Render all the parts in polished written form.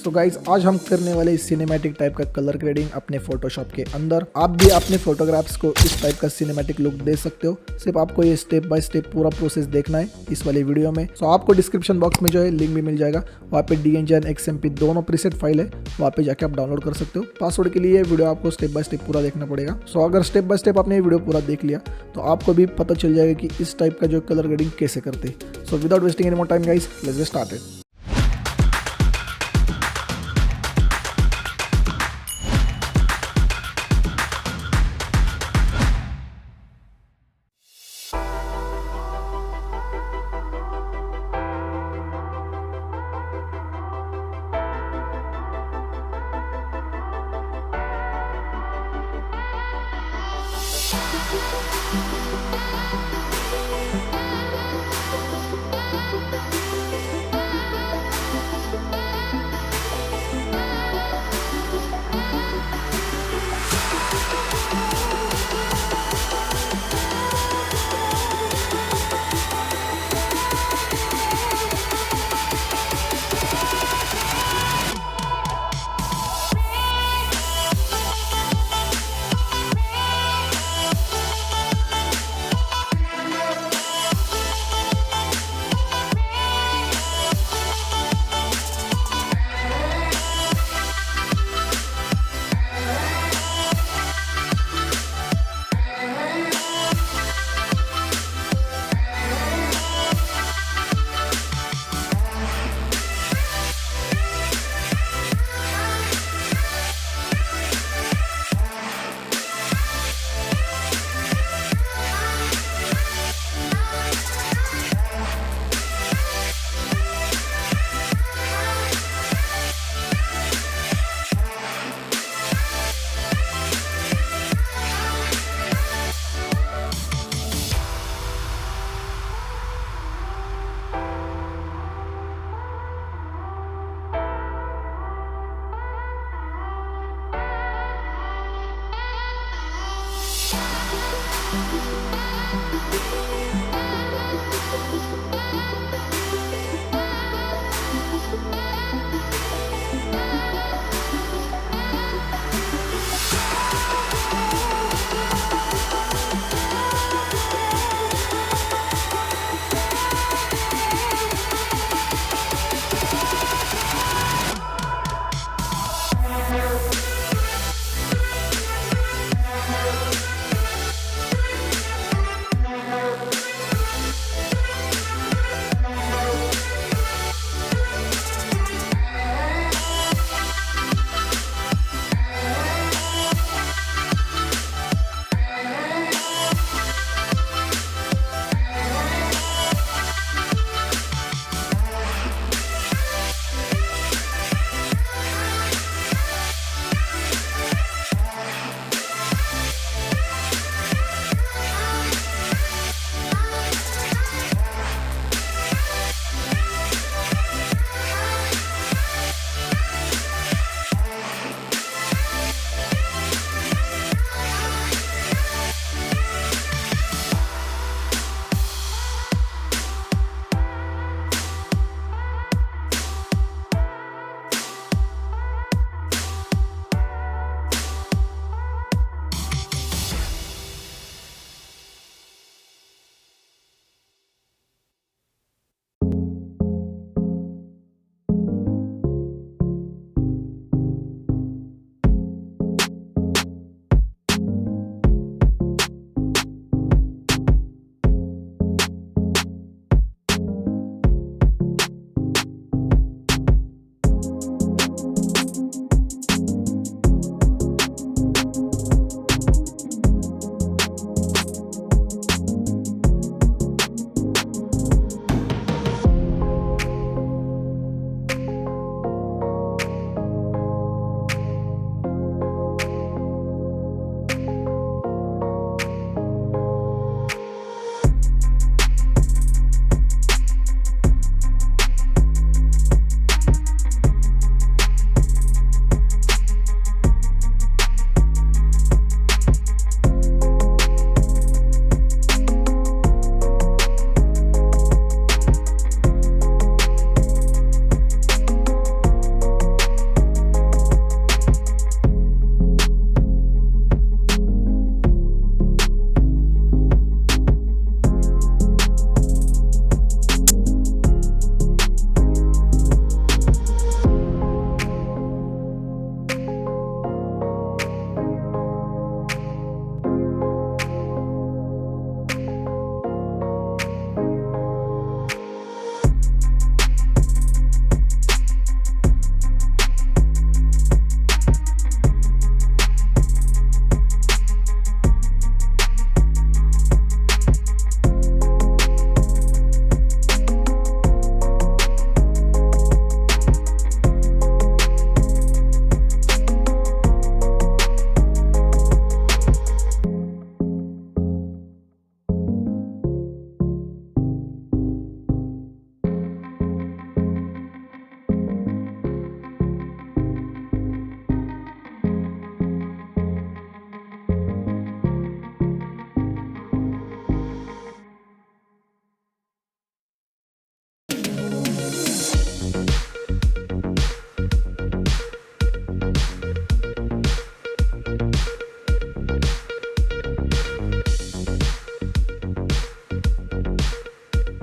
So guys आज हम करने वाले सिनेमैटिक टाइप का कलर ग्रेडिंग अपने फोटोशॉप के अंदर। आप भी अपने फोटोग्राफ्स को इस टाइप का सिनेमैटिक लुक दे सकते हो। सिर्फ आपको ये स्टेप बाय स्टेप पूरा प्रोसेस देखना है इस वाली वीडियो में। सो आपको डिस्क्रिप्शन बॉक्स में जो है लिंक भी मिल जाएगा, वहाँ पे DNG और XMP दोनों प्रीसेट फाइल है, वहाँ पे जाके आप डाउनलोड कर सकते हो। पासवर्ड के लिए वीडियो आपको स्टेप बाय स्टेप पूरा देखना पड़ेगा। सो अगर स्टेप बाय स्टेप आपने ये वीडियो पूरा देख लिया तो आपको भी पता चल जाएगा कि इस टाइप का जो कलर ग्रेडिंग कैसे करते। So without wasting any more time guys, let's get started.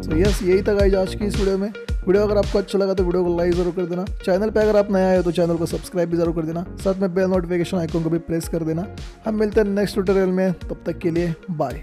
तो यस, यही था गाइस आज की इस वीडियो में। वीडियो अगर आपको अच्छा लगा तो वीडियो को लाइक जरूर कर देना। चैनल पे अगर आप नया आए हो तो चैनल को सब्सक्राइब भी जरूर कर देना। साथ में बेल नोटिफिकेशन आइकन को भी प्रेस कर देना। हम मिलते हैं नेक्स्ट ट्यूटोरियल में, तब तक के लिए बाय।